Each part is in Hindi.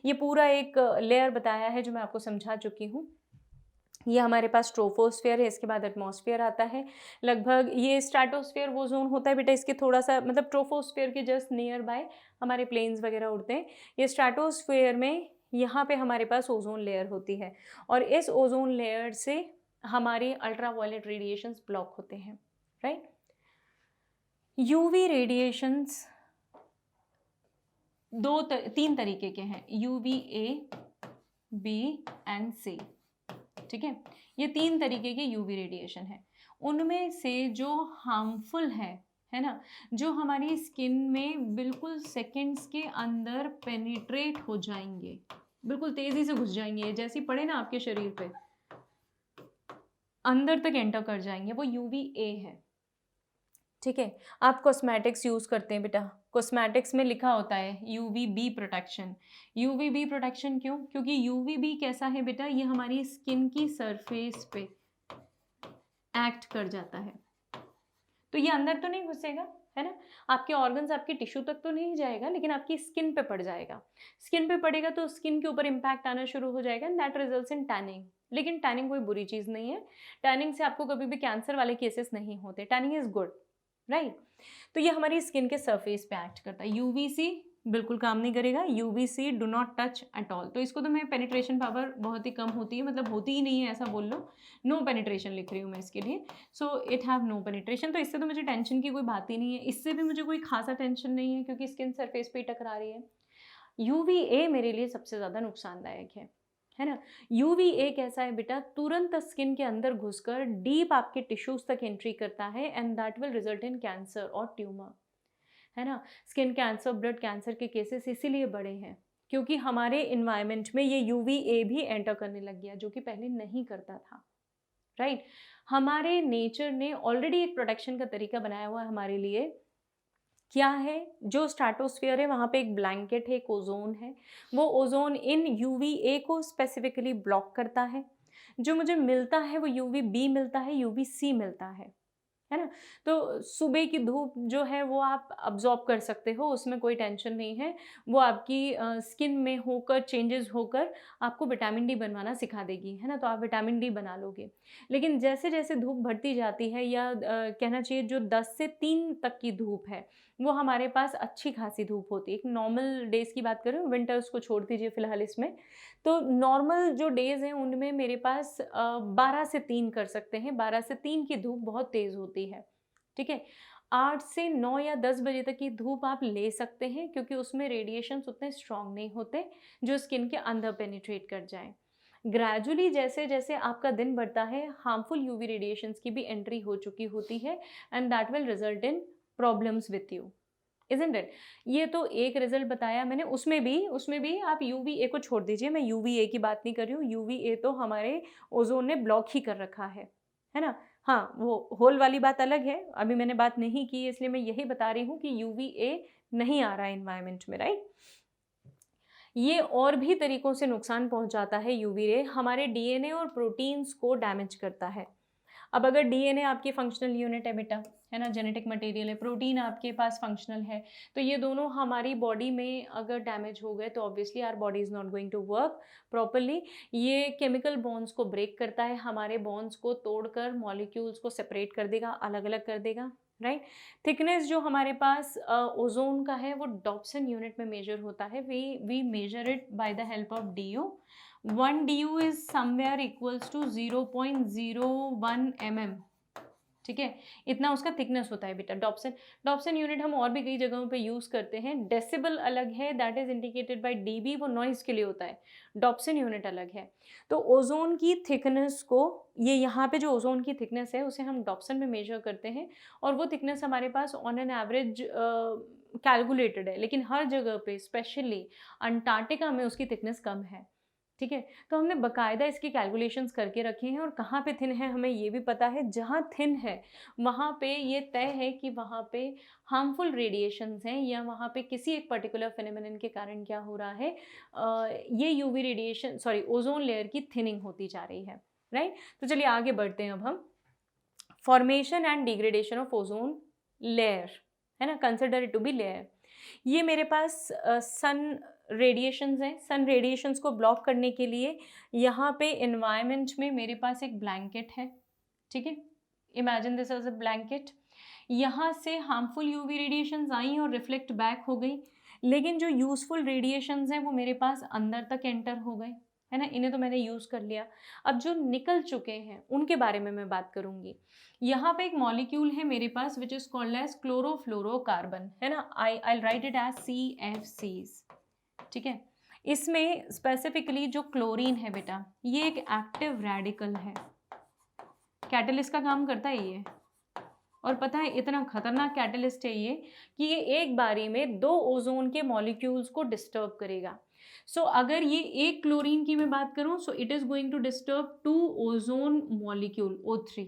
ये पूरा एक लेयर बताया है जो मैं आपको समझा चुकी हूँ। ये हमारे पास ट्रोपोस्फेयर है, इसके बाद एटमॉस्फेयर आता है। लगभग ये स्ट्रैटोस्फेयर वो ज़ोन होता है बेटा, इसके थोड़ा-सा मतलब ट्रोपोस्फेयर के जस्ट नियर बाय हमारे प्लेन्स वगैरह उड़ते हैं। ये स्ट्रैटोस्फेयर में यहाँ पे हमारे पास ओज़ोन लेयर होती है और इस ओज़ोन लेयर से हमारे अल्ट्रावायलेट रेडिएशंस ब्लॉक होते हैं, राइट? यूवी रेडिएशंस 3 तरीके के हैं, यूवीए, बी एंड सी। ठीक है, ये 3 तरीके के यूवी रेडिएशन है। उनमें से जो हार्मफुल है ना, जो हमारी स्किन में बिल्कुल सेकंड्स के अंदर पेनिट्रेट हो जाएंगे, बिल्कुल तेजी से घुस जाएंगे, जैसे पड़े ना आपके शरीर पे अंदर तक एंटर कर जाएंगे, वो यूवीए है। ठीक है, आप कॉस्मेटिक्स यूज़ करते हैं बेटा, कॉस्मेटिक्स में लिखा होता है यूवीबी प्रोटेक्शन। यूवीबी प्रोटेक्शन क्यों? क्योंकि यूवीबी कैसा है बेटा, ये हमारी स्किन की सरफेस पे एक्ट कर जाता है, तो ये अंदर तो नहीं घुसेगा, है ना, आपके ऑर्गन्स, आपके टिश्यू तक तो नहीं जाएगा, लेकिन आपकी स्किन पे पड़ जाएगा। स्किन पे पड़ेगा तो स्किन के ऊपर इम्पैक्ट आना शुरू हो जाएगा and that results in tanning. लेकिन टैनिंग कोई बुरी चीज़ नहीं है, टैनिंग से आपको कभी भी कैंसर वाले केसेस नहीं होते, टैनिंग इज़ गुड, राइट? तो ये हमारी स्किन के सरफेस पे एक्ट करता है। यूवीसी बिल्कुल काम नहीं करेगा, UVC do not touch at all. तो इसको तो मैं पेनिट्रेशन पावर बहुत ही कम होती है, मतलब होती ही नहीं है ऐसा बोल लो, नो पेनिट्रेशन लिख रही हूँ मैं इसके लिए। So it have no penetration, तो इससे तो मुझे टेंशन की कोई बात ही नहीं है, इससे भी मुझे कोई खासा टेंशन नहीं है क्योंकि स्किन सरफेस पे ही टकरा रही है। यूवीए मेरे लिए सबसे ज़्यादा नुकसानदायक है ना? यूवीए कैसा है बेटा, तुरंत स्किन के अंदर घुसकर डीप आपके टिश्यूज तक एंट्री करता है and that will result in cancer और ट्यूमर, है ना? स्किन कैंसर, ब्लड कैंसर के केसेस इसीलिए बढ़े हैं क्योंकि हमारे इन्वायरमेंट में ये यूवीए भी एंटर करने लग गया, जो कि पहले नहीं करता था, राइट? हमारे नेचर ने ऑलरेडी एक प्रोटेक्शन का तरीका बनाया हुआ है हमारे लिए। क्या है? जो स्ट्रैटोस्फीयर है वहाँ पे एक ब्लैंकेट है, एक ओज़ोन है। वो ओज़ोन इन यूवीए को स्पेसिफिकली ब्लॉक करता है। जो मुझे मिलता है वो यूवीबी मिलता है, यूवीसी मिलता है ना? तो सुबह की धूप जो है वो आप अब्ज़ॉर्ब कर सकते हो, उसमें कोई टेंशन नहीं है। वो आपकी स्किन में होकर चेंजेज़ होकर आपको विटामिन डी बनवाना सिखा देगी, है ना? तो आप विटामिन डी बना लोगे। लेकिन जैसे-जैसे धूप बढ़ती जाती है या कहना चाहिए जो 10 से 3 तक की धूप है, वो हमारे पास अच्छी खासी धूप होती है। एक नॉर्मल डेज़ की बात कर रही हूँ, विंटर्स को छोड़ दीजिए फ़िलहाल इसमें। तो नॉर्मल जो डेज़ हैं उनमें मेरे पास 12 से 3 कर सकते हैं, 12 से 3 की धूप बहुत तेज़ होती है, ठीक है? 8 से 9 या 10 बजे तक की धूप आप ले सकते हैं क्योंकि उसमें रेडिएशंस उतने स्ट्रॉन्ग नहीं होते, जो स्किन के अंदर पेनिट्रेट कर जाएँ। ग्रेजुअली जैसे-जैसे आपका दिन बढ़ता है, हार्मफुल यूवी रेडिएशंस की भी एंट्री हो चुकी होती है and that will result in problems with you, isn't it? ये तो एक रिज़ल्ट बताया मैंने, उसमें भी आप यूवीए को छोड़ दीजिए, मैं यूवीए की बात नहीं कर रही हूँ, यूवीए तो हमारे ओज़ोन ने ब्लॉक ही कर रखा है ना? हाँ, वो होल वाली बात अलग है, अभी मैंने बात नहीं की है इसलिए मैं यही बता रही हूँ कि यूवीए नहीं आ रहा है एनवायरनमेंट में, राइट? ये और भी तरीकों से नुकसान पहुँचाता है यूवी रे, हमारे डीएनए और प्रोटीन्स को डैमेज करता है। अब अगर डीएनए आपकी फंक्शनल यूनिट है बेटा, है ना, जेनेटिक मटेरियल है, प्रोटीन आपके पास फंक्शनल है, तो ये दोनों हमारी बॉडी में अगर डैमेज हो गए तो obviously our body is not going to work properly. ये केमिकल बॉन्ड्स को ब्रेक करता है, हमारे बॉन्ड्स को तोड़कर मॉलिक्यूल्स को सेपरेट कर देगा, अलग-अलग कर देगा, राइट? थिकनेस जो हमारे पास ओज़ोन का है वो डॉप्सन यूनिट में मेजर होता है। We measure it by the help of DU. 1 DU is somewhere equals to 0.01 mm, ठीक है? इतना उसका थिकनेस होता है बेटा डॉप्सन। डॉप्सन यूनिट हम और भी कई जगहों पे यूज़ करते हैं। डेसिबल अलग है, that is indicated by dB, वो नॉइज़ के लिए होता है। डॉप्सन यूनिट अलग है। तो ओज़ोन की थिकनेस को, ये यहाँ पे जो ओज़ोन की थिकनेस है उसे हम डॉप्सन में मेजर करते हैं और वो थिकनेस हमारे pass on an average calculated है, लेकिन हर जगह पे स्पेशली अंटार्कटिका में उसकी थिकनेस कम है। ठीक है? तो हमने बाकायदा इसकी कैलकुलेशंस करके रखे हैं और कहाँ पे थिन है हमें ये भी पता है। जहाँ थिन है वहाँ पे ये तय है कि वहाँ पे हार्मफुल रेडिएशंस हैं या वहाँ पे किसी एक पर्टिकुलर फिनोमेनन के कारण क्या हो रहा है, ये UV radiation sorry ozone layer की थिनिंग होती जा रही है, राइट? तो चलिए आगे बढ़ते हैं अब हम। Formation and degradation of ozone layer, है ना? Consider it to be layer. ये मेरे पास सन रेडिएशंस हैं। सन रेडिएशंस को ब्लॉक करने के लिए यहाँ पे एनवायरनमेंट में मेरे पास एक ब्लैंकेट है, ठीक है। Imagine this as a blanket. यहाँ से हार्मफुल यूवी रेडिएशंस आई और रिफ्लेक्ट बैक हो गई, लेकिन जो यूज़फुल रेडिएशंस हैं वो मेरे पास अंदर तक एंटर हो गए, है ना। इन्हें तो मैंने यूज़ कर लिया। अब जो निकल चुके हैं उनके बारे में मैं बात करूँगी। यहाँ पे एक मॉलिक्यूल है मेरे पास which is called as chlorofluorocarbon, है ना। I write it as CFCs, ठीक है। इसमें स्पेसिफिकली जो क्लोरीन है बेटा, ये एक एक्टिव रेडिकल है, कैटलिस्ट का काम करता है ये। और पता है इतना खतरनाक कैटलिस्ट है ये कि ये एक बारी में 2 ओजोन के मॉलिक्यूल्स को डिस्टर्ब करेगा। सो अगर ये एक क्लोरीन की मैं बात करूं, so it is going to disturb 2 ozone molecule O3।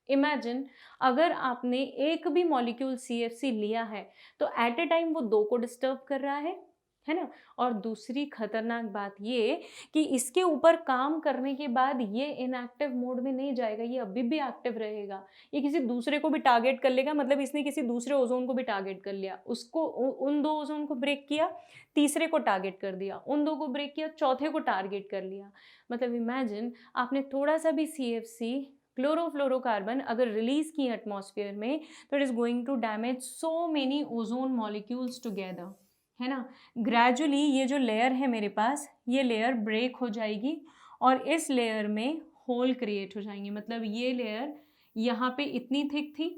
Imagine अगर आपने एक भी मॉलिक्यूल CFC लिया है तो एट ए टाइम वो 2 को डिस्टर्ब कर रहा है ना। और दूसरी खतरनाक बात ये कि इसके ऊपर काम करने के बाद ये इनएक्टिव मोड में नहीं जाएगा, ये अभी भी एक्टिव रहेगा। ये किसी दूसरे को भी टारगेट कर लेगा, मतलब इसने किसी दूसरे ओजोन को भी टारगेट कर लिया, उसको उन 2 ओजोन को ब्रेक किया, तीसरे को टारगेट कर दिया, उन 2 को ब्रेक किया, चौथे को टारगेट कर लिया। मतलब इमेजिन आपने थोड़ा सा भी CFC क्लोरोफ्लोरोकार्बन अगर रिलीज की एटमॉस्फेयर में तो it is going to damage so many ozone molecules together, है ना। ग्रेजुअली ये जो लेयर है मेरे पास, ये लेयर ब्रेक हो जाएगी और इस लेयर में होल क्रिएट हो जाएंगे। मतलब ये लेयर यहाँ पे इतनी थिक थी,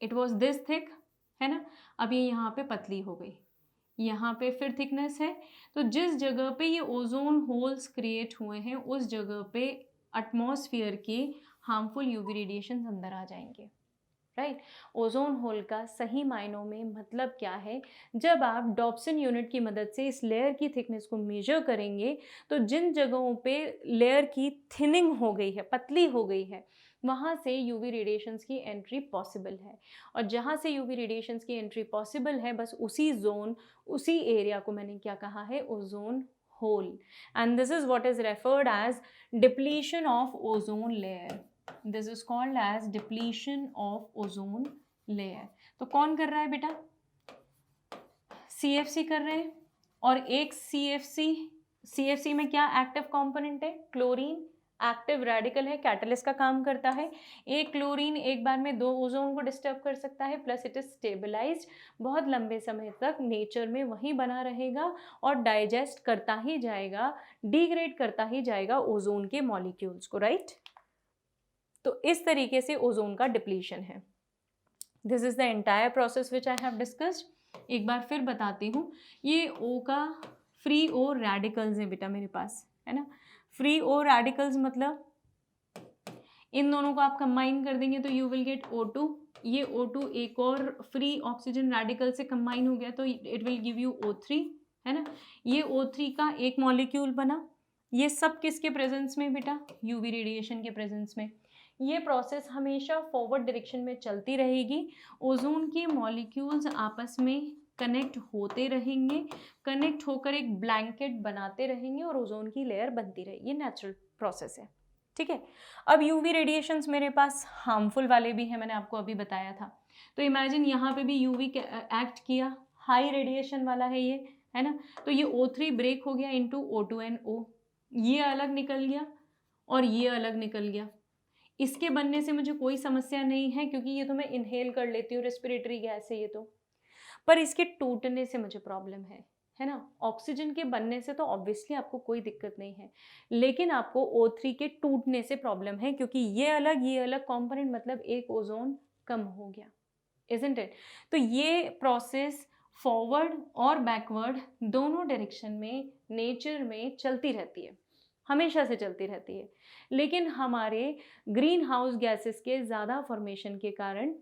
इट वॉज दिस थिक, है ना। अब ये यहाँ पे पतली हो गई, यहाँ पे फिर थिकनेस है। तो जिस जगह पे ये ओजोन होल्स क्रिएट हुए हैं उस जगह पे एटमॉस्फेयर के हार्मफुल यूवी रेडिएशन अंदर आ जाएंगे, राइट। ओजोन होल का सही मायनों में मतलब क्या है, जब आप डॉप्सन यूनिट की मदद से इस लेयर की थिकनेस को मेजर करेंगे तो जिन जगहों पे लेयर की थिनिंग हो गई है, पतली हो गई है, वहाँ से यूवी रेडिएशंस की एंट्री पॉसिबल है। और जहाँ से यूवी रेडिएशंस की एंट्री पॉसिबल है, बस उसी जोन, उसी एरिया को मैंने क्या कहा है, ozone hole. And this is what is referred as depletion of ozone layer. This is called as depletion of ozone layer. तो कौन कर रहा है बेटा, CFC कर रहे हैं। और एक CFC में क्या एक्टिव कंपोनेंट है, क्लोरीन एक्टिव रेडिकल है, कैटलिस्ट का काम करता है। एक क्लोरीन एक बार में 2 ओजोन को डिस्टर्ब कर सकता है, प्लस इट इज स्टेबलाइज्ड, बहुत लंबे समय तक नेचर में वहीं बना रहेगा और डाइजेस्ट करता ही जाएगा, डिग्रेड करता ही जाएगा ओजोन के मॉलिक्यूल्स को, राइट। तो इस तरीके से ओजोन का डिप्लीशन है। This is the entire process which I have discussed. एक बार फिर बताती हूँ, ये O का फ्री O रेडिकल्स है बेटा मेरे पास, है ना। फ्री O रेडिकल्स मतलब इन दोनों को आप कंबाइन कर देंगे तो यू विल गेट O2। ये O2 एक और फ्री ऑक्सीजन रेडिकल से कंबाइन हो गया तो it will give you O3, है ना। ये O3 का एक मॉलिक्यूल बना। ये सब किसके प्रेजेंस में बेटा, यूवी रेडिएशन के प्रेजेंस में। ये प्रोसेस हमेशा फॉरवर्ड डायरेक्शन में चलती रहेगी। ओजोन के मॉलिक्यूल्स आपस में कनेक्ट होते रहेंगे, कनेक्ट होकर एक ब्लैंकेट बनाते रहेंगे और ओजोन की लेयर बनती रहेगी। ये नेचुरल प्रोसेस है, ठीक है। अब यूवी रेडिएशंस मेरे पास हार्मफुल वाले भी हैं, मैंने आपको अभी बताया था। तो इमेजिन यहाँ पे भी यूवी एक्ट किया, हाई रेडिएशन वाला है ये, है ना। तो ये O3 ब्रेक हो गया इनटू O2 and O, ये अलग निकल गया और ये अलग निकल गया। इसके बनने से मुझे कोई समस्या नहीं है क्योंकि ये तो मैं इनहेल कर लेती हूँ, रेस्पिरेटरी गैस है ये तो। पर इसके टूटने से मुझे प्रॉब्लम है ना। ऑक्सीजन के बनने से तो ऑब्वियसली आपको कोई दिक्कत नहीं है, लेकिन आपको O3 के टूटने से प्रॉब्लम है क्योंकि ये अलग कंपोनेंट, मतलब एक ओजोन कम हो गया, इजंट इट। तो ये प्रोसेस फॉरवर्ड और बैकवर्ड दोनों डायरेक्शन में नेचर में चलती रहती है, हमेशा से चलती रहती है। लेकिन हमारे ग्रीन हाउस गैसेस के ज़्यादा फॉर्मेशन के कारण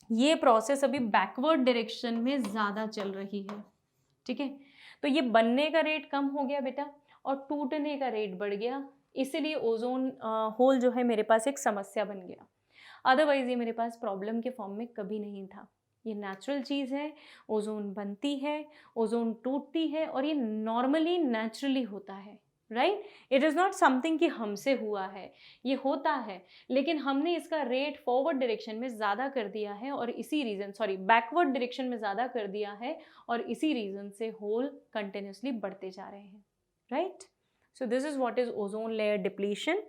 ये प्रोसेस अभी बैकवर्ड डायरेक्शन में ज़्यादा चल रही है, ठीक है। तो ये बनने का रेट कम हो गया बेटा और टूटने का रेट बढ़ गया, इसीलिए ओजोन होल जो है मेरे पास एक समस्या बन गया। अदरवाइज ये मेरे पास प्रॉब्लम के फॉर्म में कभी नहीं था। ये नेचुरल चीज़ है, ओजोन बनती है, ओजोन टूटती है और ये नॉर्मली नेचुरली होता है, right. It is not something कि हमसे हुआ है, ये होता है, लेकिन हमने इसका रेट फॉरवर्ड डायरेक्शन में ज़्यादा कर दिया है और इसी रीज़न, सॉरी, बैकवर्ड डायरेक्शन में ज़्यादा कर दिया है और इसी रीज़न से होल कंटिन्यूसली बढ़ते जा रहे हैं, right. So this is what is ozone layer depletion.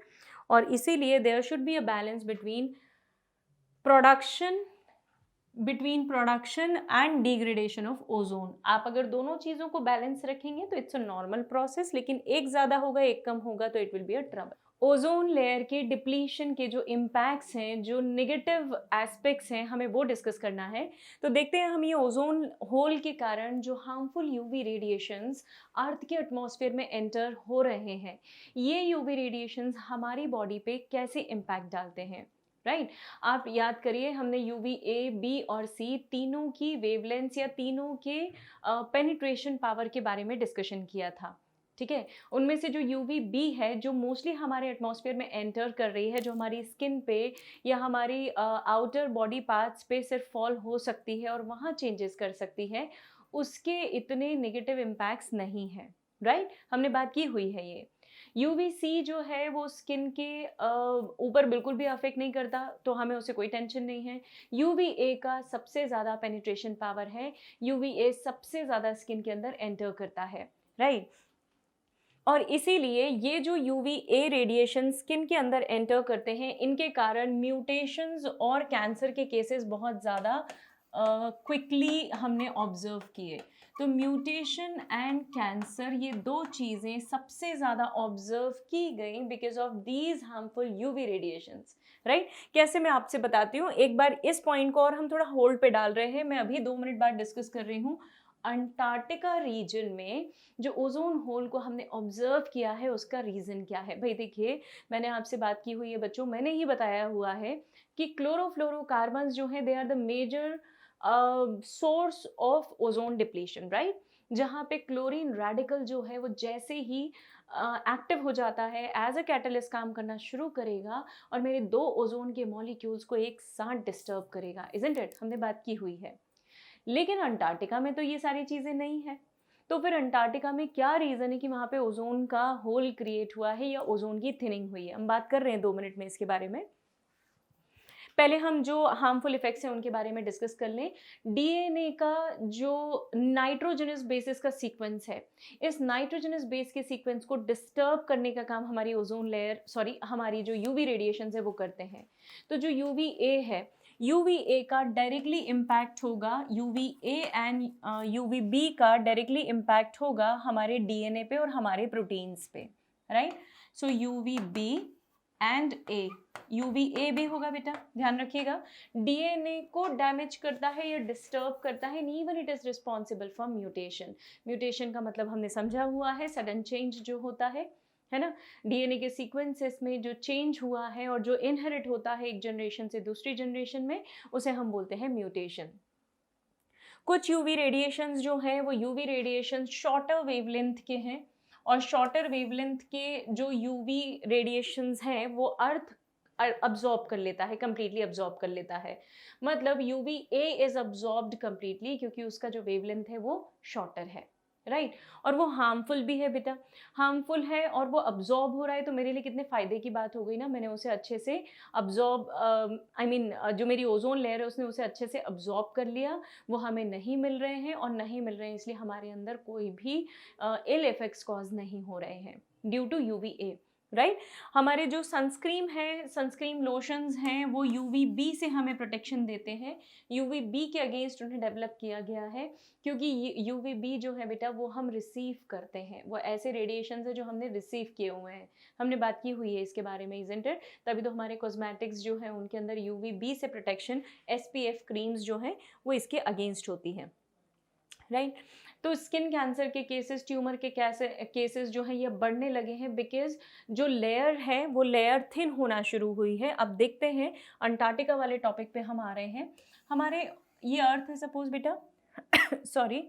और इसीलिए there should be a balance between production and degradation of ozone. आप अगर दोनों चीज़ों को बैलेंस रखेंगे तो इट्स अ नॉर्मल प्रोसेस, लेकिन एक ज़्यादा होगा एक कम होगा तो it will be a trouble. Ozone layer के डिप्लीशन के जो इम्पैक्ट्स हैं, जो नेगेटिव एस्पेक्ट्स हैं, हमें वो डिस्कस करना है। तो देखते हैं हम ये ओजोन होल के कारण जो हार्मफुल यूवी रेडिएशंस अर्थ के एटमॉस्फेयर में एंटर हो रहे हैं, ये यूवी रेडिएशंस हमारी बॉडी पे कैसे इम्पैक्ट डालते हैं, राइट। आप याद करिए, हमने यूवी ए, बी और सी तीनों की वेवलेंथ या तीनों के पेनिट्रेशन पावर के बारे में डिस्कशन किया था, ठीक है। उनमें से जो यूवी बी है, जो मोस्टली हमारे एटमॉस्फेयर में एंटर कर रही है, जो हमारी स्किन पे या हमारी आउटर बॉडी पार्ट्स पे सिर्फ फॉल हो सकती है और वहाँ चेंजेस कर सकती है, उसके इतने नेगेटिव इम्पैक्ट्स नहीं हैं, राइट। हमने बात की हुई है ये। यूवीसी जो है वो स्किन के ऊपर बिल्कुल भी अफेक्ट नहीं करता, तो हमें उससे कोई टेंशन नहीं है। यूवीए का सबसे ज़्यादा पेनिट्रेशन पावर है, यूवीए सबसे ज़्यादा स्किन के अंदर एंटर करता है, राइट। और इसीलिए ये जो यूवीए रेडिएशन स्किन के अंदर एंटर करते हैं, इनके कारण म्यूटेशंस और कैंसर के केसेस बहुत ज़्यादा क्विकली हमने ऑब्जर्व किए। तो म्यूटेशन एंड कैंसर, ये दो चीज़ें सबसे ज़्यादा ऑब्जर्व की गई because of these harmful UV radiations, right. कैसे, मैं आपसे बताती हूँ। एक बार इस पॉइंट को और हम थोड़ा होल्ड पे डाल रहे हैं, मैं अभी 2 मिनट बाद डिस्कस कर रही हूँ। अंटार्कटिका रीजन में जो ओजोन होल को हमने ऑब्जर्व किया है, उसका रीज़न क्या है। भाई देखिए, मैंने आपसे बात की हुई है बच्चों, मैंने ही बताया हुआ है कि क्लोरोफ्लोरोकार्बन्स जो हैं, they are the major source of ozone depletion, right. जहाँ पे क्लोरीन रेडिकल जो है वो जैसे ही एक्टिव हो जाता है, एज अ कैटलिस्ट काम करना शुरू करेगा और मेरे 2 ओजोन के मॉलिक्यूल्स को एक साथ डिस्टर्ब करेगा, इजंट इट। हमने बात की हुई है। लेकिन अंटार्कटिका में तो ये सारी चीज़ें नहीं है। तो फिर अंटार्कटिका में क्या रीज़न है कि वहाँ पे ओजोन का होल क्रिएट हुआ है या ओजोन की थिनिंग हुई है। हम बात कर रहे हैं 2 मिनट में इसके बारे में। पहले हम जो हार्मफुल इफेक्ट्स हैं उनके बारे में डिस्कस कर लें। डीएनए का जो नाइट्रोजनस बेसिस का सीक्वेंस है, इस नाइट्रोजनस बेस के सीक्वेंस को डिस्टर्ब करने का काम हमारी ओजोन लेयर, सॉरी, हमारी जो यूवी रेडिएशन है वो करते हैं। तो जो यूवीए है, यूवीए का डायरेक्टली इम्पैक्ट होगा, यूवीए एंड यूवीबी का डायरेक्टली इम्पैक्ट होगा हमारे डीएनए पे और हमारे प्रोटीन्स पे, right. So UVB and A, UVA भी होगा बेटा, ध्यान रखिएगा। डीएनए को डैमेज करता है या डिस्टर्ब करता है, even it is responsible for mutation. Mutation का मतलब हमने समझा हुआ है, सडन चेंज जो होता है ना। डीएनए के सीक्वेंसेस में जो चेंज हुआ है और जो इनहेरिट होता है एक जनरेशन से दूसरी जनरेशन में, उसे हम बोलते हैं म्यूटेशन। कुछ यूवी रेडिएशंस जो हैं वो यूवी रेडिएशन शॉर्टर वेवलेंथ के हैं, और शॉर्टर वेवलेंथ के जो यूवी रेडिएशंस हैं वो अर्थ अब्जॉर्ब कर लेता है, कंप्लीटली अब्जॉर्ब कर लेता है। मतलब UV A is absorbed completely, क्योंकि उसका जो वेवलेंथ है वो शॉर्टर है, राइट। और वो हार्मफुल भी है बेटा, हार्मफुल है और वो अब्जॉर्ब हो रहा है, तो मेरे लिए कितने फ़ायदे की बात हो गई ना। मैंने उसे अच्छे से अब्जॉर्ब, आई मीन जो मेरी ओजोन लेयर है उसने उसे अच्छे से अब्जॉर्ब कर लिया। वो हमें नहीं मिल रहे हैं, और नहीं मिल रहे हैं इसलिए हमारे अंदर कोई भी इल इफेक्ट्स कॉज नहीं हो रहे हैं ड्यू टू यूवीए, राइट। हमारे जो सनस्क्रीन है, सनस्क्रीन लोशंस हैं, वो यूवीबी से हमें प्रोटेक्शन देते हैं। यूवीबी के अगेंस्ट उन्हें डेवलप किया गया है, क्योंकि यूवीबी जो है बेटा वो हम रिसीव करते हैं, वो ऐसे रेडिएशन है जो हमने रिसीव किए हुए हैं। हमने बात की हुई है इसके बारे में, इजंट इट। तभी तो हमारे कॉस्मेटिक्स जो है उनके अंदर यूवीबी से प्रोटेक्शन, एसपीएफ क्रीम्स जो हैं वो इसके अगेंस्ट होती हैं, राइट। तो स्किन कैंसर के केसेस, ट्यूमर के केसेस जो हैं ये बढ़ने लगे हैं, बिकॉज जो लेयर है वो लेयर थिन होना शुरू हुई है। अब देखते हैं, अंटार्कटिका वाले टॉपिक पे हम आ रहे हैं। हमारे ये अर्थ है सपोज बेटा, सॉरी,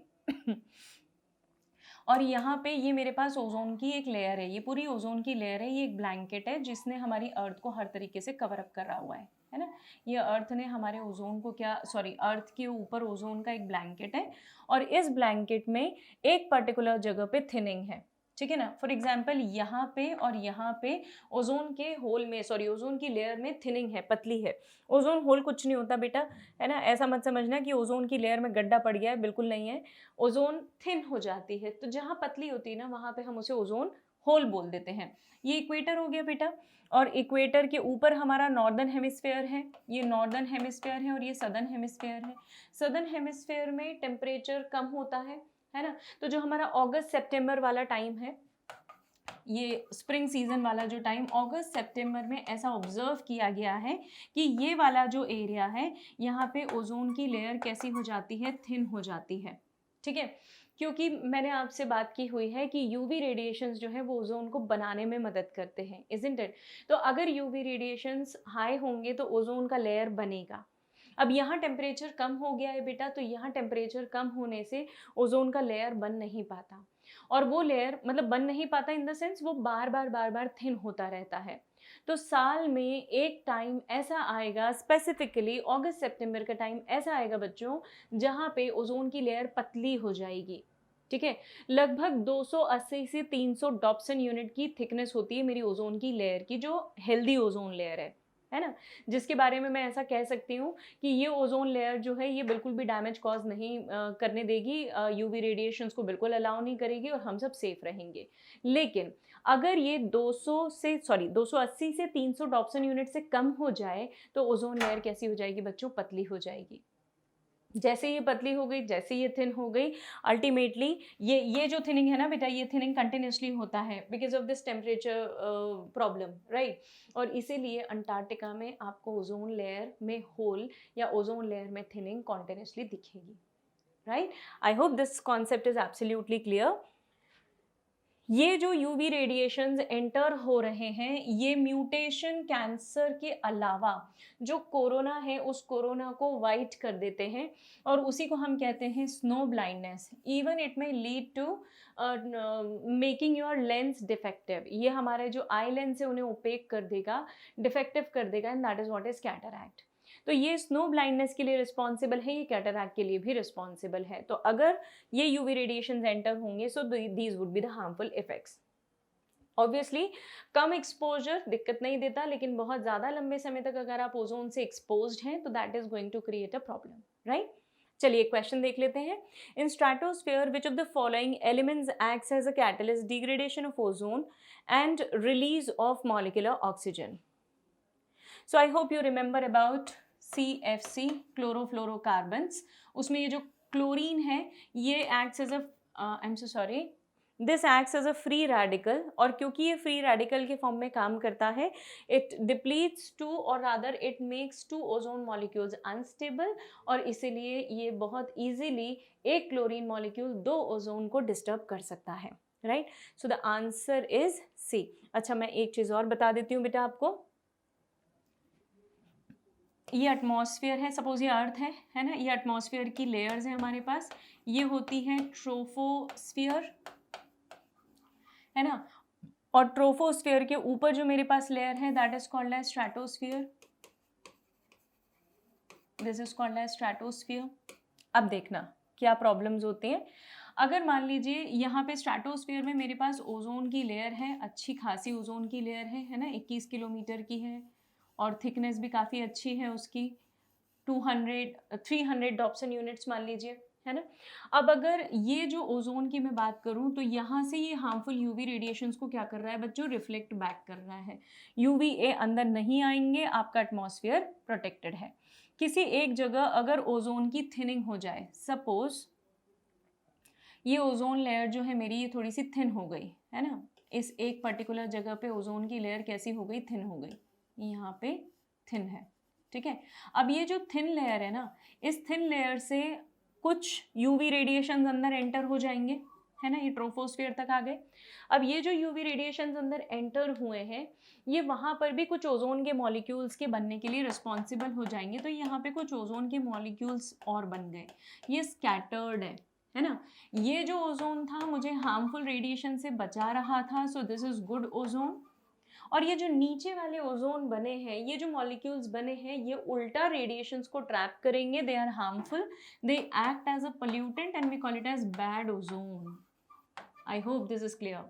और यहाँ पे ये मेरे पास ओजोन की एक लेयर है, ये पूरी ओजोन की लेयर है, ये एक ब्लैंकेट है जिसने हमारी अर्थ को हर तरीके से कवर अप कर रहा हुआ है ना। ये अर्थ ने हमारे ओजोन को क्या, सॉरी, अर्थ के ऊपर ओजोन का एक ब्लैंकेट है, और इस ब्लैंकेट में एक पर्टिकुलर जगह पे थिनिंग है, ठीक है ना। फॉर एग्जाम्पल यहाँ पे और यहाँ पे ओजोन के होल में, सॉरी ओजोन की लेयर में थिनिंग है, पतली है। ओजोन होल कुछ नहीं होता बेटा, है ना, ऐसा मत समझना कि ओजोन की लेयर में गड्ढा पड़ गया है, बिल्कुल नहीं है। ओजोन थिन हो जाती है, तो जहाँ पतली होती है ना वहाँ पे हम उसे ओजोन होल बोल देते हैं। ये इक्वेटर हो गया बेटा, और इक्वेटर के ऊपर हमारा नॉर्दर्न हेमिस्फेयर है, ये नॉर्दर्न हेमिस्फेयर है और ये सदर्न हेमिस्फेयर है। सदर्न हेमिस्फेयर में टेम्परेचर कम होता है ना। तो जो हमारा अगस्त सितंबर वाला टाइम है, ये स्प्रिंग सीजन वाला जो टाइम अगस्त सितंबर में ऐसा ऑब्जर्व किया गया है कि ये वाला जो एरिया है यहाँ पे ओजोन की लेयर कैसी हो जाती है, थिन हो जाती है। ठीक है, क्योंकि मैंने आपसे बात की हुई है कि यूवी रेडिएशंस जो है वो ओजोन को बनाने में मदद करते हैं, इजंट इट। तो अगर यूवी रेडिएशंस हाई होंगे तो ओजोन का लेयर बनेगा। अब यहाँ टेम्परेचर कम हो गया है बेटा, तो यहाँ टेम्परेचर कम होने से ओजोन का लेयर बन नहीं पाता, और वो लेयर मतलब बन नहीं पाता इन द सेंस वो बार बार थिन होता रहता है। तो साल में एक टाइम ऐसा आएगा, स्पेसिफिकली अगस्त सितंबर का टाइम ऐसा आएगा बच्चों, जहाँ पे ओजोन की लेयर पतली हो जाएगी। ठीक है, लगभग 280 से 300 डॉप्सन यूनिट की थिकनेस होती है मेरी ओजोन की लेयर की, जो हेल्दी ओजोन लेयर है ना, जिसके बारे में मैं ऐसा कह सकती हूँ कि ये ओजोन लेयर जो है ये बिल्कुल भी डैमेज कॉज नहीं करने देगी, यूवी रेडिएशंस को बिल्कुल अलाउ नहीं करेगी और हम सब सेफ रहेंगे। लेकिन अगर ये 280 से 300 डॉप्सन यूनिट से कम हो जाए तो ओजोन लेयर कैसी हो जाएगी बच्चों, पतली हो जाएगी। जैसे ये पतली हो गई, जैसे ये थिन हो गई, अल्टीमेटली ये जो थिनिंग है ना बेटा, ये थिनिंग कंटिन्यूसली होता है because of this temperature problem, right. और इसीलिए अंटार्कटिका में आपको ओजोन लेयर में होल या ओजोन लेयर में थिनिंग कॉन्टिन्यूसली दिखेगी, right. I hope this concept is absolutely clear. ये जो यूवी रेडिएशंस एंटर हो रहे हैं, ये म्यूटेशन कैंसर के अलावा जो कोरोना है उस कोरोना को वाइट कर देते हैं, और उसी को हम कहते हैं snow blindness. Even it may lead to making your lens defective. ये हमारे जो आई लेंस है उन्हें ओपेक कर देगा, डिफेक्टिव कर देगा, and that is what is cataract. तो ये स्नो ब्लाइंडनेस के लिए रिस्पॉन्सिबल है, ये कैटरैक्ट के लिए भी रिस्पॉन्सिबल है। तो अगर ये यूवी रेडिएशन एंटर होंगे so these would be the harmful effects. Obviously come exposure दिक्कत नहीं देता, लेकिन बहुत ज़्यादा लंबे समय तक अगर आप ओजोन से एक्सपोज्ड हैं तो that is going to create a problem, right. चलिए क्वेश्चन देख लेते हैं। In stratosphere which of the following elements acts as a catalyst, degradation of ozone and release of molecular oxygen. So I hope you remember about CFC, chlorofluorocarbons. उसमें ये जो क्लोरीन है ये acts as this acts as a free radical, और क्योंकि ये फ्री रेडिकल के फॉर्म में काम करता है, इट डिप्लीट्स टू और rather it makes two ozone molecules unstable, और इसीलिए ये बहुत इजीली एक क्लोरीन मॉलिक्यूल दो ओजोन को डिस्टर्ब कर सकता है, right. So the answer is C। अच्छा, मैं एक चीज़ और बता देती हूँ बेटा आपको। ये एटमॉस्फेयर है, सपोज ये अर्थ है ना, ये एटमॉस्फेयर की लेयर्स हैं हमारे पास। ये होती है ट्रोफोस्फियर, है ना, और ट्रोफोस्फियर के ऊपर जो मेरे पास लेयर है that is called as stratosphere. This is called as stratosphere. अब देखना क्या प्रॉब्लम्स होती हैं। अगर मान लीजिए यहाँ पे स्ट्रेटोस्फियर में मेरे पास ओजोन की लेयर है, अच्छी खासी ओजोन की लेयर है ना, 21 किलोमीटर की है, और थिकनेस भी काफ़ी अच्छी है उसकी, 300 डॉप्सन यूनिट्स मान लीजिए, है ना। अब अगर ये जो ओजोन की मैं बात करूं तो यहाँ से ये हार्मफुल यूवी रेडिएशंस को क्या कर रहा है बच्चों, रिफ्लेक्ट बैक कर रहा है। UVA अंदर नहीं आएंगे, आपका एटमॉस्फेयर प्रोटेक्टेड है। किसी एक जगह अगर ओजोन की थिनिंग हो जाए, सपोज ये ओजोन लेयर जो है मेरी ये थोड़ी सी थिन हो गई, है ना, इस एक पर्टिकुलर जगह पे ओजोन की लेयर कैसी हो गई, थिन हो गई, यहाँ पे थिन है, ठीक है। अब ये जो थिन लेयर है ना, इस थिन लेयर से कुछ यूवी रेडिएशन अंदर एंटर हो जाएंगे, है ना, ये ट्रोफोस्फीयर तक आ गए। अब ये जो यूवी रेडिएशन अंदर एंटर हुए हैं ये वहाँ पर भी कुछ ओजोन के मॉलिक्यूल्स के बनने के लिए रिस्पॉन्सिबल हो जाएंगे। तो यहाँ पे कुछ ओजोन के मॉलिक्यूल्स और बन गए, ये स्कैटर्ड है ना। ये जो ओजोन था मुझे हार्मफुल रेडिएशन से बचा रहा था, so this is good ozone. और ये जो नीचे वाले ओजोन बने हैं, ये जो मॉलिक्यूल्स बने हैं, ये उल्टा रेडिएशंस को ट्रैप करेंगे, they are harmful, they act as a pollutant and we call it as bad ozone. I hope this is clear.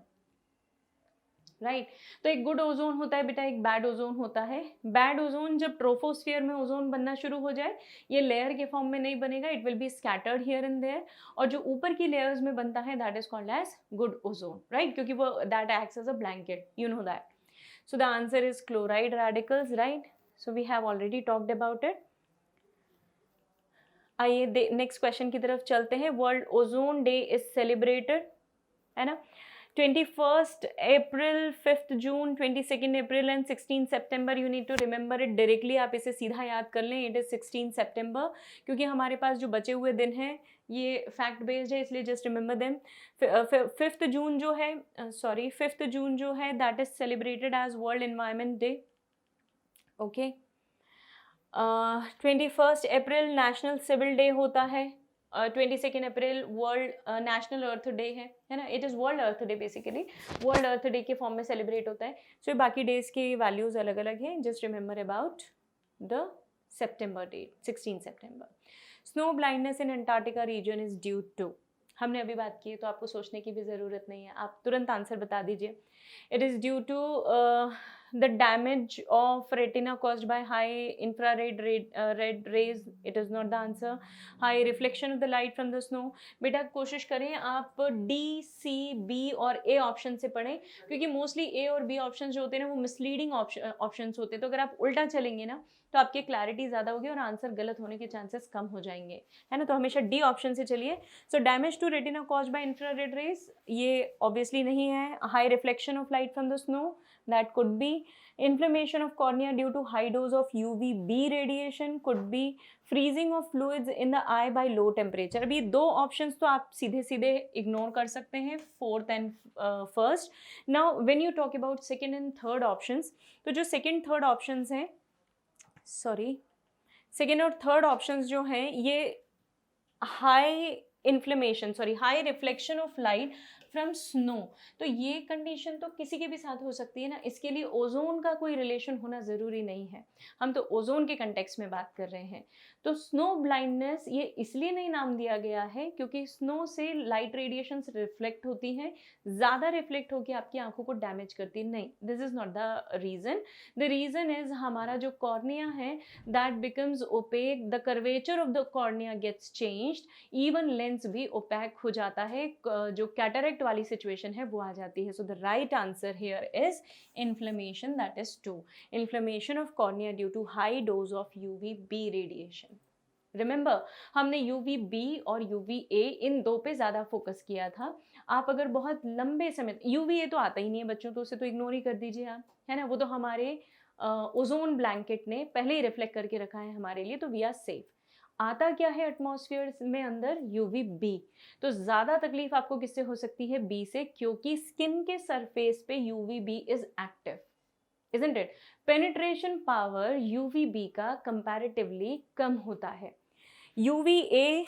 Right तो एक गुड ओजोन होता है बेटा, एक बैड ओजोन होता है। बैड ओजोन जब ट्रोपोस्फियर में ओजोन बनना शुरू हो जाए, ये लेयर के फॉर्म में नहीं बनेगा, it will be scattered here and there, और जो ऊपर की लेयर्स में बनता है that is called as good ozone, right, क्योंकि वो that acts as a blanket, you know that. So the answer is chloride radicals, right. So we have already talked about it. आइए नेक्स्ट क्वेश्चन की तरफ चलते हैं। World ozone day is celebrated, है ना, 21st April, 5th June, 22nd April and 16 September। You need to remember it directly, आप इसे सीधा याद कर लें, इट इज 16 September, क्योंकि हमारे पास जो बचे हुए दिन हैं ये फैक्ट बेस्ड है, इसलिए just remember them. 5th June जो है, सॉरी 5th June जो है that is celebrated as world environment day, okay. 21st April national civil day होता है, 22nd April world national earth day है ना, it is world earth day, basically world earth day के फॉर्म में सेलिब्रेट होता है। सो बाकी डेज के वैल्यूज अलग अलग हैं, just remember about the September date, 16 September। Snow blindness in Antarctica region is due to, हमने अभी बात की है तो आपको सोचने की भी ज़रूरत नहीं है, आप तुरंत आंसर बता दीजिए। It is due to the damage of retina caused by high infrared red rays, it is not the answer। high reflection of the light from the snow, बेटा कोशिश करें आप डी सी बी और ए ऑप्शन से पढ़ें, क्योंकि मोस्टली ए और बी ऑप्शन जो होते हैं ना वो मिसलीडिंग ऑप्शंस होते हैं, तो अगर आप उल्टा चलेंगे ना तो आपकी क्लैरिटी ज़्यादा होगी और आंसर गलत होने के चांसेस कम हो जाएंगे, है ना, तो हमेशा डी ऑप्शन से चलिए। So damage to retina caused by infrared rays, ये ऑब्वियसली नहीं है। High reflection of light from the snow, that could be। inflammation of cornea due to high dose of UVB radiation, could be। freezing of fluids in the eye by low temperature। अभी दो options तो आप सीधे सीधे ignore कर सकते हैं, fourth and first। now when you talk about second and third options, तो जो second third options हैं, sorry, second और third options जो हैं ये high inflammation, sorry, high reflection of light from snow, तो ये कंडीशन तो किसी के भी साथ हो सकती है ना, इसके लिए ओजोन का कोई रिलेशन होना ज़रूरी नहीं है, हम तो ओजोन के कंटेक्स्ट में बात कर रहे हैं। तो स्नो ब्लाइंडनेस ये इसलिए नहीं नाम दिया गया है क्योंकि स्नो से लाइट रेडिएशंस रिफ्लेक्ट होती हैं, ज़्यादा रिफ्लेक्ट होकर आपकी आंखों को डैमेज करती नहीं, this is not the reason. The reason is हमारा जो कॉर्निया है that becomes opaque, the curvature of the cornea gets changed, even lens भी ओपैक हो जाता है, जो कैटरेक्ट वाली सिचुएशन है वो आ जाती है। So the right answer here is inflammation, that is 2, inflammation of cornea due to high dose of UVB radiation. Remember हमने UVB और UVA इन दो पे ज़्यादा फोकस किया था। आप अगर बहुत लंबे समय, UVA तो आता ही नहीं है बच्चों, तो उसे तो इग्नोर ही कर दीजिए आप, है ना, वो तो हमारे ओजोन ब्लैंकेट ने पहले ही रिफ्लेक्ट करके रखा है हमारे लिए, तो वी आर सेफ। आता क्या है एटमॉस्फेयर में अंदर, UVB, तो ज़्यादा तकलीफ आपको किससे हो सकती है, B से, क्योंकि स्किन के सरफेस पे UVB is active, isn't it. Penetration power UVB का कंपैरेटिवली कम होता है। UVA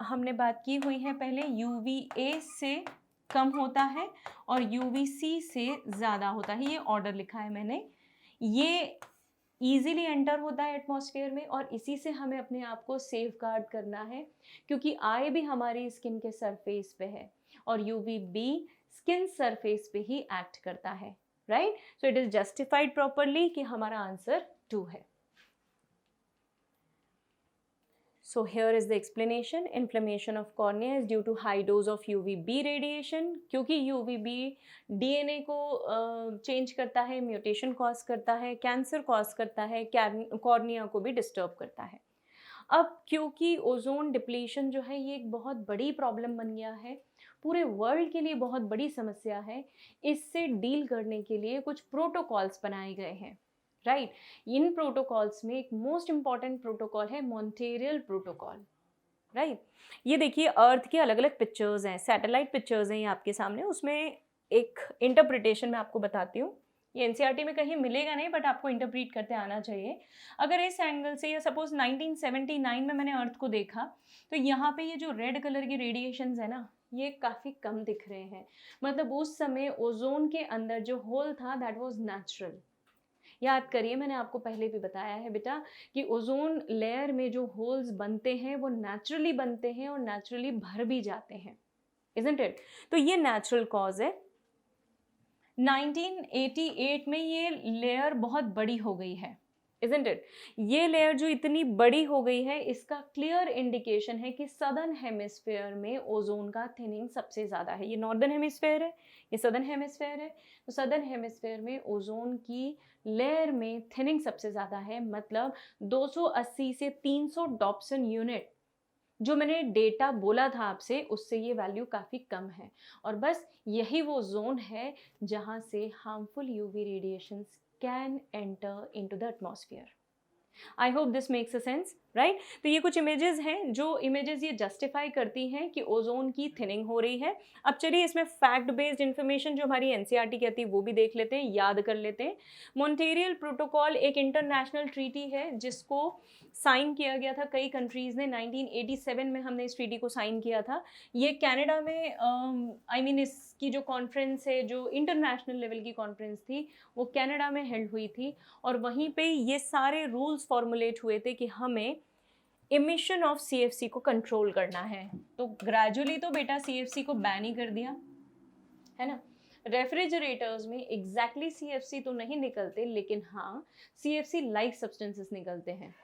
हमने बात की हुई है पहले, UVA से कम होता है और UVC से ज़्यादा होता है, ये ऑर्डर लिखा है मैंने। ये ईजिली एंटर होता है एटमॉस्फेयर में और इसी से हमें अपने आप को सेफ गार्ड करना है, क्योंकि आई भी हमारी स्किन के सरफेस पे है और UVB स्किन सरफेस पे ही एक्ट करता है, right. So it is justified properly कि हमारा आंसर 2 है। So here is the explanation, inflammation of cornea is due to high dose of UVB radiation, क्योंकि UVB DNA को चेंज करता है, म्यूटेशन कॉज करता है, कैंसर कॉज करता है, कॉर्निया को भी डिस्टर्ब करता है। अब क्योंकि ओजोन डिप्लीशन जो है ये एक बहुत बड़ी प्रॉब्लम बन गया है, पूरे वर्ल्ड के लिए बहुत बड़ी समस्या है, इससे डील करने के लिए कुछ प्रोटोकॉल्स बनाए गए हैं, राइट। इन प्रोटोकॉल्स में एक मोस्ट इंपॉर्टेंट प्रोटोकॉल है मॉन्ट्रियल प्रोटोकॉल, राइट। ये देखिए अर्थ के अलग अलग पिक्चर्स हैं, सैटेलाइट पिक्चर्स हैं ये आपके सामने, उसमें एक इंटरप्रिटेशन मैं आपको बताती हूँ। ये NCERT में कहीं मिलेगा नहीं, बट आपको इंटरप्रीट करते आना चाहिए। अगर इस एंगल से, या सपोज 1979 में मैंने अर्थ को देखा, तो यहाँ पे ये जो रेड कलर की रेडिएशंस है ना, ये काफ़ी कम दिख रहे हैं, मतलब उस समय ओजोन के अंदर जो होल था दैट वाज नेचुरल। याद करिए मैंने आपको पहले भी बताया है बेटा कि ओजोन लेयर में जो होल्स बनते हैं वो नेचुरली बनते हैं और नेचुरली भर भी जाते हैं, इजंट इट। तो ये नेचुरल कॉज है। 1988 में ये लेयर बहुत बड़ी हो गई है, isn't it? ये लेयर जो इतनी बड़ी हो गई है, इसका क्लियर इंडिकेशन है कि सदर्न हेमिस्फेयर में ओजोन का थिनिंग सबसे ज़्यादा है। ये नॉर्दर्न हेमिस्फेयर है, ये सदर्न हेमिस्फेयर है। तो सदर्न हेमिस्फेयर में ओजोन की लेयर में थिनिंग सबसे ज़्यादा है, मतलब 280 से 300 डॉप्सन यूनिट। जो मैंने डेटा बोला था आपसे, उससे ये वैल्यू काफ़ी कम है। और बस यही वो जोन है जहाँ से harmful UV radiations can enter into the atmosphere. I hope this makes a sense, right? तो ये कुछ इमेजेस हैं, जो इमेजेस ये जस्टिफाई करती हैं कि ओजोन की थिनिंग हो रही है। अब चलिए इसमें फैक्ट बेस्ड इन्फॉर्मेशन जो हमारी एनसीईआरटी कहती है वो भी देख लेते हैं, याद कर लेते हैं। मॉन्ट्रियल प्रोटोकॉल एक इंटरनेशनल ट्रीटी है जिसको साइन किया गया था कई कंट्रीज़ ने। 1987 में हमने इस ट्रीटी को साइन किया था। ये कनाडा में इसकी जो कॉन्फ्रेंस है, जो इंटरनेशनल लेवल की कॉन्फ्रेंस थी, वो कनाडा में हेल्ड हुई थी। और वहीं पे ये सारे रूल्स फॉर्मुलेट हुए थे कि हमें इमिशन ऑफ सीएफसी को कंट्रोल करना है। तो ग्रेजुअली तो बेटा सीएफसी को बैन ही कर दिया है ना। रेफ्रिजरेटर्स में एग्जैक्टली सीएफसी तो नहीं निकलते, लेकिन हाँ सीएफसी लाइक सब्सटेंसेस निकलते हैं।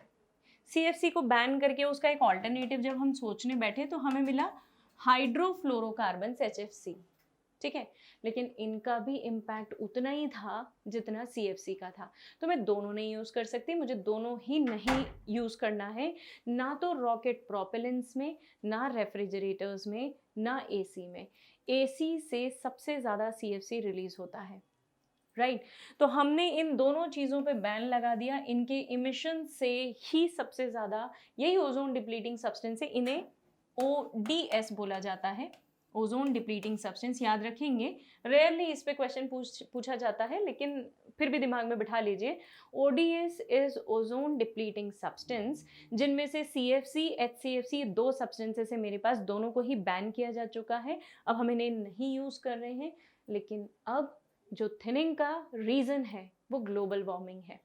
सीएफसी को बैन करके उसका एक ऑल्टरनेटिव जब हम सोचने बैठे तो हमें मिला हाइड्रोफ्लोरोकार्बन HFC, ठीक है। लेकिन इनका भी इम्पैक्ट उतना ही था जितना सीएफसी का था। तो मैं दोनों नहीं यूज़ कर सकती, मुझे दोनों ही नहीं यूज़ करना है, ना तो रॉकेट प्रोपेलेंट्स में, ना रेफ्रिजरेटर्स में, ना एसी में। एसी से सबसे ज़्यादा सीएफसी रिलीज होता है, राइट। तो हमने इन दोनों चीज़ों पे बैन लगा दिया। इनके इमिशन से ही सबसे ज़्यादा, यही ओजोन डिप्लीटिंग सब्सटेंस है, इन्हें ODS बोला जाता है, ओजोन डिप्लीटिंग सब्सटेंस। याद रखेंगे, रेयरली इस पे क्वेश्चन पूछा जाता है, लेकिन फिर भी दिमाग में बिठा लीजिए। ODS is ozone depleting substance, जिनमें से CFC, HCFC दो सब्सटेंसेस है मेरे पास, दोनों को ही बैन किया जा चुका है। अब हम इन्हें नहीं यूज़ कर रहे हैं, लेकिन अब जो थिनिंग का रीज़न है वो ग्लोबल वार्मिंग है,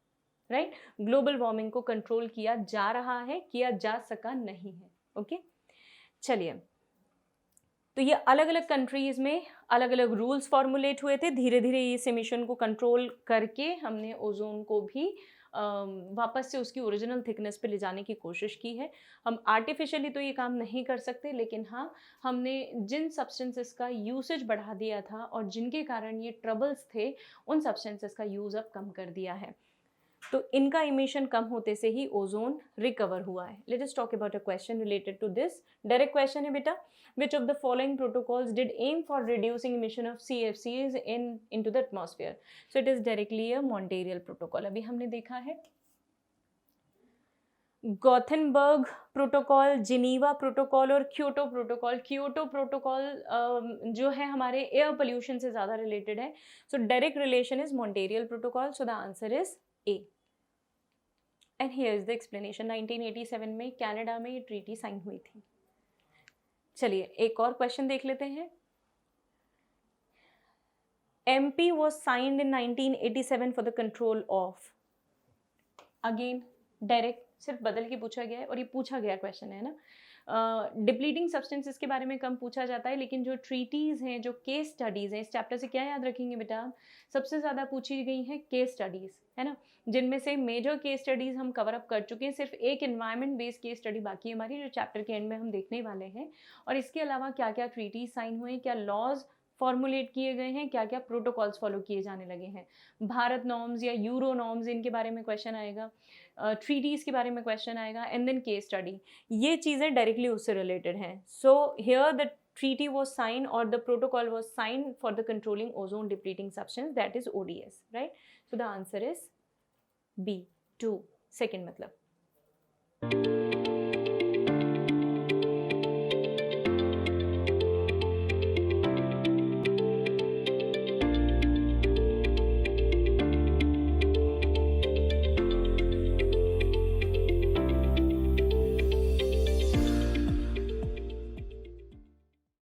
राइट। ग्लोबल वार्मिंग को कंट्रोल किया जा रहा है, किया जा सका नहीं है, ओके। चलिए, तो ये अलग अलग कंट्रीज़ में अलग अलग रूल्स फॉर्मुलेट हुए थे। धीरे धीरे इस एमिशन को कंट्रोल करके हमने ओजोन को भी वापस से उसकी ओरिजिनल थिकनेस पे ले जाने की कोशिश की है। हम आर्टिफिशियली तो ये काम नहीं कर सकते, लेकिन हाँ, हमने जिन सब्सटेंसेस का यूसेज बढ़ा दिया था और जिनके कारण ये ट्रबल्स थे, उन सब्सटेंसेस का यूज़ अब कम कर दिया है। तो इनका इमिशन कम होते से ही ओजोन रिकवर हुआ है। Let us talk about a question related to this. Direct question है बेटा, which of the following protocols did aim for reducing emission of CFCs into the atmosphere? So it is directly a Montreal protocol. अभी हमने देखा है गॉथेनबर्ग प्रोटोकॉल, जिनीवा प्रोटोकॉल और क्योटो प्रोटोकॉल। क्योटो प्रोटोकॉल जो है हमारे एयर पोल्यूशन से ज़्यादा रिलेटेड है। So direct relation is Montreal protocol, so the answer is a. And here is the explanation. 1987 में कनाडा में ये ट्रीटी साइन हुई थी। चलिए एक और क्वेश्चन देख लेते हैं। MP was signed in 1987 for the control of, again direct सिर्फ बदल के पूछा गया है, और ये पूछा गया क्वेश्चन है ना। डिप्लीटिंग सब्सटेंसेस के बारे में कम पूछा जाता है, लेकिन जो ट्रीटीज़ हैं, जो केस स्टडीज़ हैं, इस चैप्टर से क्या याद रखेंगे बेटा, सबसे ज़्यादा पूछी गई हैं केस स्टडीज़, है ना, जिनमें से मेजर केस स्टडीज़ हम कवर अप कर चुके हैं। सिर्फ एक एनवायरनमेंट बेस्ड केस स्टडी बाकी है हमारी, जो चैप्टर के एंड में हम देखने वाले हैं। और इसके अलावा क्या क्या ट्रीटीज साइन हुए, क्या लॉज फॉर्मुलेट किए गए हैं, क्या क्या प्रोटोकॉल्स फॉलो किए जाने लगे हैं, भारत नॉर्म्स या यूरो नॉर्म्स, इनके बारे में क्वेश्चन आएगा, ट्रीटीज़ के बारे में क्वेश्चन आएगा, एंड देन केस स्टडी। ये चीज़ें डायरेक्टली उससे रिलेटेड हैं। So here the treaty was signed or the protocol was signed for the controlling ozone depleting substance, that is ODS, right? So the answer is B, 2, second मतलब।